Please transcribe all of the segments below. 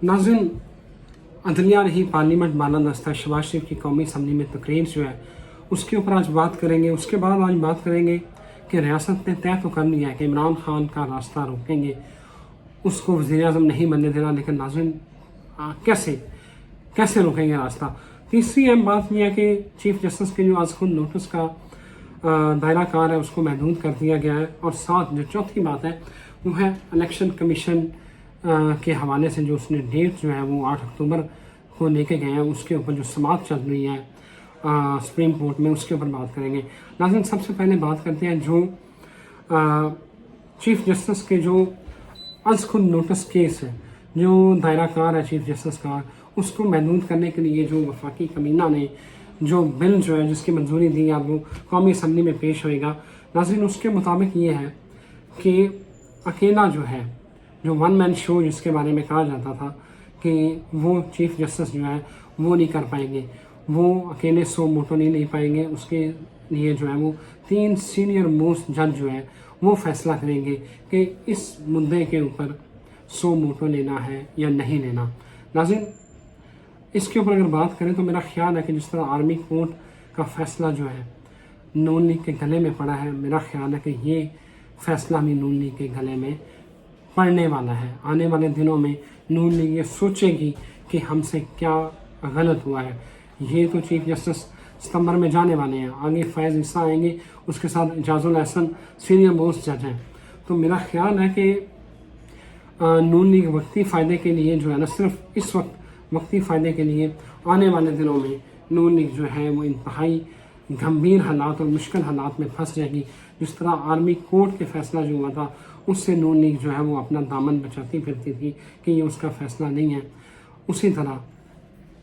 नाज़रीन, अदलिया नहीं पार्लियामेंट बालादस्ता शहबाज शरीफ की कौमी असम्बली में तकरीर जो है उसके ऊपर आज बात करेंगे। उसके बाद आज बात करेंगे कि रियासत ने तय तो कर लिया है कि इमरान खान का रास्ता रोकेंगे, उसको वज़ीर-ए-आज़म नहीं बनने देना, लेकिन नाज़रीन कैसे रोकेंगे रास्ता। तीसरी अहम बात यह है कि चीफ जस्टिस के जो आज खुद नोटिस का दायरा कार है उसको महदूद कर दिया गया है। और साथ जो चौथी बात है वो है इलेक्शन कमीशन के हवाले से जो उसने डेट जो है वो 8 अक्टूबर को लेके गए हैं, उसके ऊपर जो समाअत चल रही है सुप्रीम कोर्ट में, उसके ऊपर बात करेंगे। नाज़रीन, सबसे पहले बात करते हैं जो चीफ जस्टिस के जो आज खुद नोटिस केस है जो दायरा कार है चीफ जस्टिस का, उसको महदूद करने के लिए जो वफाकी कमीना ने जो बिल जो है जिसकी मंजूरी दी है वो कौमी असम्बली में पेश होएगा। नाज़रीन, उसके मुताबिक ये है कि अकेला जो है जो वन मैन शो जिसके बारे में कहा जाता था कि वो चीफ जस्टिस जो है वो नहीं कर पाएंगे, वो अकेले 100 मोटो नहीं ले पाएंगे। उसके लिए जो है वो 3 सीनियर मोस्ट जज जो है वो फैसला करेंगे कि इस मुद्दे के ऊपर 100 मोटो लेना है या नहीं लेना। नाज़रीन, इसके ऊपर अगर बात करें तो मेरा ख्याल है कि जिस तरह आर्मी कोर्ट का फैसला जो है नून लीग के गले में पड़ा है, मेरा ख्याल है कि ये फैसला भी नून लीग के गले में पड़ने वाला है। आने वाले दिनों में नून लीग ये सोचेगी कि हमसे क्या गलत हुआ है। ये तो चीफ जस्टिस सितंबर में जाने वाले हैं, आगे फैज़ ईसा आएंगे, उसके साथ इजाजुल एहसन सीनियर मोस्ट जज हैं। तो मेरा ख्याल है कि नून लीग वक्ती फ़ायदे के लिए जो है ना, सिर्फ इस वक्त वक्ती फ़ायदे के लिए आने वाले दिनों में नून लीग जो है वो इंतहाई गंभीर हालात और मुश्किल हालात में फंस जाएगी। जिस तरह आर्मी कोर्ट के फैसला जो हुआ था उससे नून लीग जो है वो अपना दामन बचाती फिरती थी कि ये उसका फैसला नहीं है, उसी तरह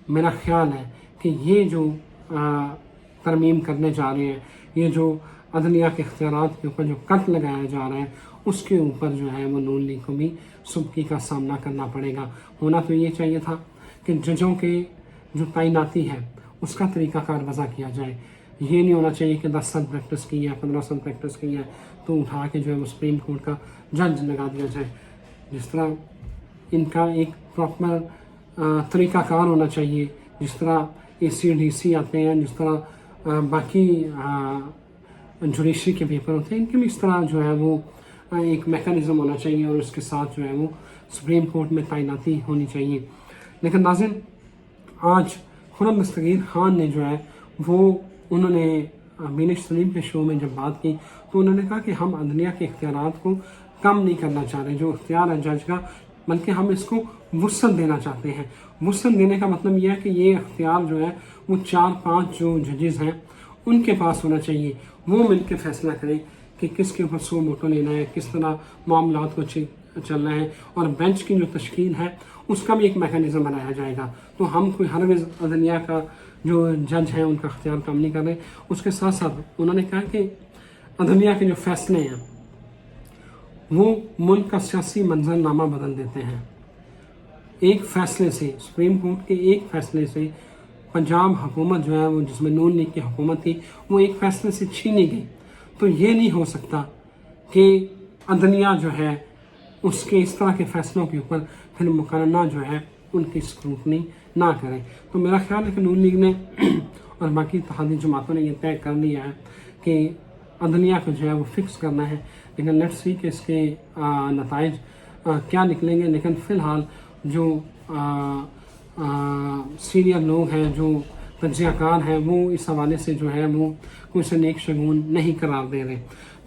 मेरा ख्याल है कि ये जो तरमीम करने जा रहे हैं, ये जो अदलिया के इख्तियारात के ऊपर जो कट लगाया जा रहा है, उसके ऊपर जो है वो नून लीग को भी सुबकी का सामना करना पड़ेगा। होना तो ये चाहिए था कि जजों के जो तैनाती है उसका तरीक़ाकार वज़ा किया जाए। ये नहीं होना चाहिए कि 10 साल प्रैक्टिस की है, 15 साल प्रैक्टिस की है तो उठा के जो है वो सुप्रीम कोर्ट का जज लगा दिया जाए। जिस तरह इनका एक प्रॉपर तरीक़ाकार होना चाहिए, जिस तरह ACDC आते हैं, जिस तरह बाकी जुडिशरी के पेपर होते हैं, इनके भी इस तरह जो है वो एक मैकेनिज़्म होना चाहिए और उसके साथ जो है वो सुप्रीम कोर्ट में तैनाती होनी चाहिए। लेकिन नाज़रीन, आज खुर्रम दस्तगीर खान ने जो है वो उन्होंने मीनश सलीम के शो में जब बात की तो उन्होंने कहा कि हम अदलिया के इख्तियारात को कम नहीं करना चाह रहे, जो इख्तियार है जज का, बल्कि हम इसको वुसअत देना चाहते हैं। वुसअत देने का मतलब यह है कि ये इख्तियार जो है वो 4-5 जो जजेस हैं उनके पास होना चाहिए, वो मिल के फैसला करें कि किसके ऊपर 100 मोटो लेना है, किस तरह मामलात को चलना है, और बेंच की जो तश्कील है उसका भी एक मैकेनिज़्म बनाया जाएगा। तो हम कोई हरगिज़ अदलिया का जो जज हैं उनका अख्तियार कम नहीं कर रहे। उसके साथ साथ उन्होंने कहा कि अदलिया के जो फैसले हैं वो मुल्क का सियासी मंजरनामा बदल देते हैं। एक फ़ैसले से, सुप्रीम कोर्ट के एक फ़ैसले से पंजाब हुकूमत जो है वो जिसमें नून लीग की हुकूमत थी वो एक फ़ैसले से छीनी गई। तो ये नहीं हो सकता कि अदलिया जो है उसके इस तरह के फ़ैसलों के ऊपर फिर मुकर्रना जो है उनकी स्क्रूटनी ना करें। तो मेरा ख्याल है कि नून लीग ने और बाकी इत्तेहादी जमातों ने यह तय कर लिया है कि अदलिया को जो है वो फिक्स करना है। लेकिन लेट्स सी कि इसके नताइज क्या निकलेंगे। लेकिन फ़िलहाल जो सीनियर लोग हैं, जो तज्ज़ियाकार हैं, वो इस हवाले से जो है वो कोई से नेक शगुन नहीं करार दे रहे।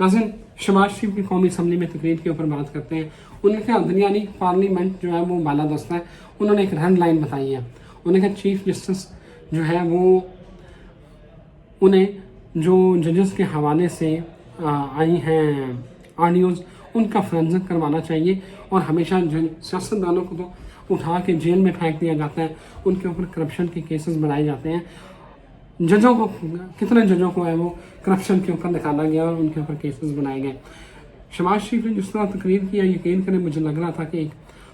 नाज़रीन, शहबाज शरीफ की कौमी असम्बली में तकरीर के ऊपर बात करते हैं। उन्होंने कहा अदलिया नहीं पार्लियामेंट जो है वो बालादस्ता है। उन्होंने एक रेड लाइन बताई है। उन्होंने कहा चीफ जस्टिस जो है वो उन्हें जो जजेस के हवाले से आई हैं ऑडियोज़ उनका फोरेंसिक करवाना चाहिए और हमेशा सियासतदानों को तो उठा के जेल में फेंक दिया जाता है, उनके ऊपर करप्शन के केसेस बनाए जाते हैं। जजों को, कितने जजों को है वो करप्शन के ऊपर निकाला गया और उनके ऊपर केसेस बनाए गए। शहबाज शरीफ ने जिस तरह तकरीर किया, यकीन करें मुझे लग रहा था कि एक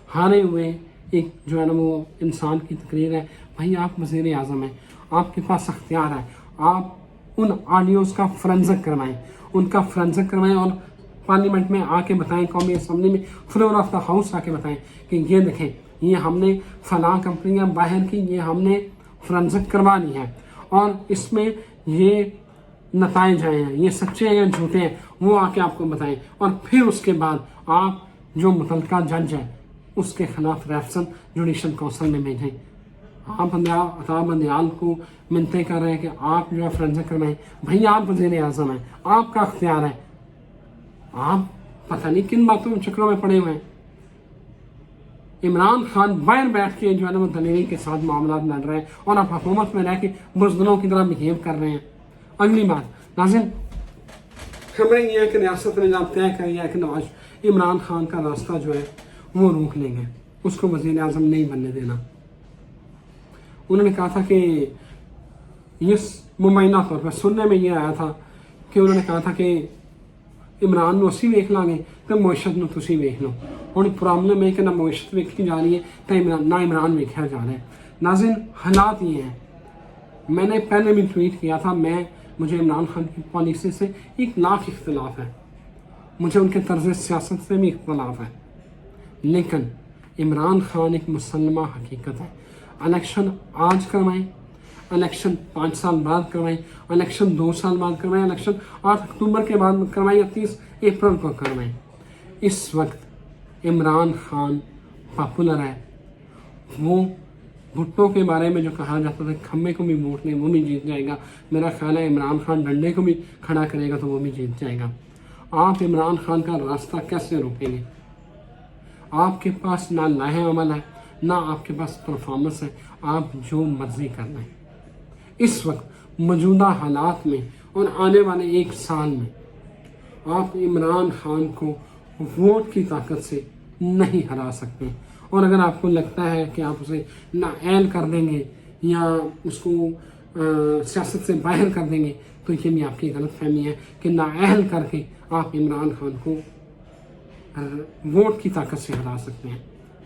हारे हुए एक जो है ना वो इंसान की तकरीर है। भाई, आप वज़ीर आज़म हैं, आपके पास अख्तियार है, आप उन ऑडियोज़ का फोरेंसिक करवाएं, उनका फोरेंसिक करवाएं और पार्लियामेंट में आके बताएं, कौमी असम्बली में फ्लोर ऑफ द हाउस आके बताएं कि ये देखें, ये हमने फलां कंपनियां बाहर की, ये हमने फोरेंसिक करवा ली है और इसमें ये नताइज आए हैं, ये सच्चे हैं या झूठे हैं, वो आके आपको बताएं। और फिर उसके बाद आप जो मुतल्लिका जज है उसके खिलाफ रेफरेंस जुडिशल काउंसिल में भेजें। आप अताब बंदयाल को मिन्नतें कर रहे हैं कि आप जो है फोरेंसिक करवाएं। भैया आप वज़ीर आज़म हैं, आपका अख्तियार है, आप पता नहीं किन बातों में चक्रों में पड़े हुए हैं। इमरान खान बाहर बैठ के जो है ना वो दलेरी के साथ मामला लड़ रहे हैं और आप हुकूमत में रह के बुज़दिलों की तरह बिहेव कर रहे हैं। अगली बात नाज़रीन, खबरें ये है कि रियासत ने जब तय कर लिया कि नवाज इमरान खान का रास्ता जो है वो रोक लेंगे, उसको वज़ीर आज़म नहीं बनने देना। उन्होंने कहा था कि ये मुबैना तौर पर सुनने में ये आया था कि उन्होंने कहा था कि इमरान ਨੂੰ ਅਸੀਂ ਵੇਖ ਲਾਂਗੇ ਤੇ ਮੁਇਸ਼ਤ ਨੂੰ ਤੁਸੀਂ ਵੇਖ ਲਓ। ਹੁਣ प्रॉब्लम है कि ना मुइशत वेखी जा रही है तो ना इमरान वेखा जा रहा है। नाज़रीन हालात ये हैं, मैंने पहले भी ट्वीट किया था, मुझे इमरान खान की पॉलिसी से एक लाख इख्तलाफ है, मुझे उनके तर्ज सियासत से भी इख्तलाफ है, लेकिन इमरान खान एक मुसल्लमा हकीकत है। इलेक्शन आज करवाएं, इलेक्शन 5 साल बाद करवाएं, इलेक्शन 2 साल बाद करवाएं, इलेक्शन 8 अक्टूबर के बाद करवाएं या 30 अप्रैल को करवाएं। इस वक्त इमरान खान पॉपुलर है। वो भुट्टो के बारे में जो कहा जाता था खम्बे को भी वोट नहीं वो भी जीत जाएगा, मेरा ख्याल है इमरान खान डंडे को भी खड़ा करेगा तो वो भी जीत जाएगा। आप इमरान खान का रास्ता कैसे रोकेंगे? आपके पास ना लाहे अमल है, ना आपके पास परफॉर्मेंस है, आप जो मर्जी कर लें। इस वक्त मौजूदा हालात में और आने वाले 1 साल में आप इमरान खान को वोट की ताकत से नहीं हरा सकते। और अगर आपको लगता है कि आप उसे नाअहल कर देंगे या उसको सियासत से बाहर कर देंगे तो ये भी आपकी गलत फहमी है कि नाअहल करके आप इमरान खान को वोट की ताकत से हरा सकते हैं।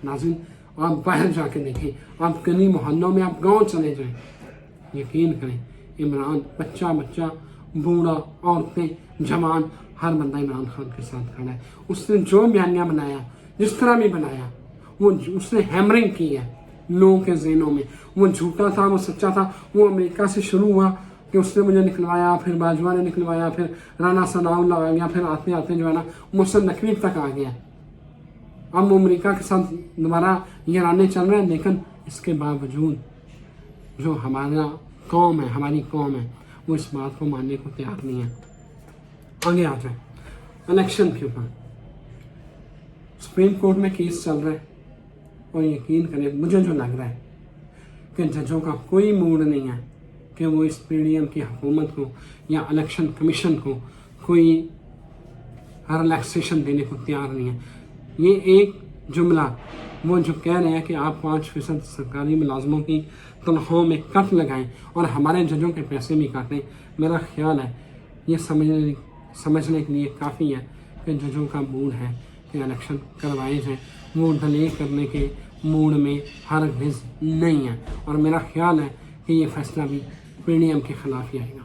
नाज़रीन आप बाहर जाके देखें, आप गली मोहल्लों में आप गांव चले जाएं, यकीन करें इमरान बच्चा बूढ़ा औरतें जवान हर बंदा इमरान खान के साथ खड़ा है। उसने जो बयानियाँ बनाया जिस तरह भी बनाया वो उसने हैमरिंग की है लोगों के ज़हनों में। वो झूठा था वो सच्चा था। वो अमेरिका से शुरू हुआ कि उसने मुझे निकलवाया, फिर बाजवा ने निकलवाया, फिर राना सनाउल्लाह आ गया, फिर आते आते जो है ना मुहसिन नकवी तक आ गया। अब वो अमेरिका के साथ दोबारा ये राने चल रहे हैं, लेकिन इसके बावजूद जो हमारा कौम है, हमारी कौम है, वो इस बात को मानने को तैयार नहीं है। आगे आ जाए इलेक्शन के ऊपर, सुप्रीम कोर्ट में केस चल रहा है और यकीन करें मुझे जो लग रहा है कि जजों का कोई मूड नहीं है कि वो इस पीडीएम की हुकूमत को या इलेक्शन कमीशन को कोई रिलैक्सेशन देने को तैयार नहीं है। ये एक जुमला वो जो कह रहे हैं कि आप 5% सरकारी मुलाजमों की तनख्वाहों में कट लगाएं और हमारे जजों के पैसे भी काटें, मेरा ख्याल है ये समझने के लिए काफ़ी है कि जजों का मूड है कि इलेक्शन करवाए जाएँ। वो डिले करने के मूड में हरगिज़ नहीं है और मेरा ख्याल है कि ये फैसला भी पीडीएम के ख़िलाफ़ ही आएगा।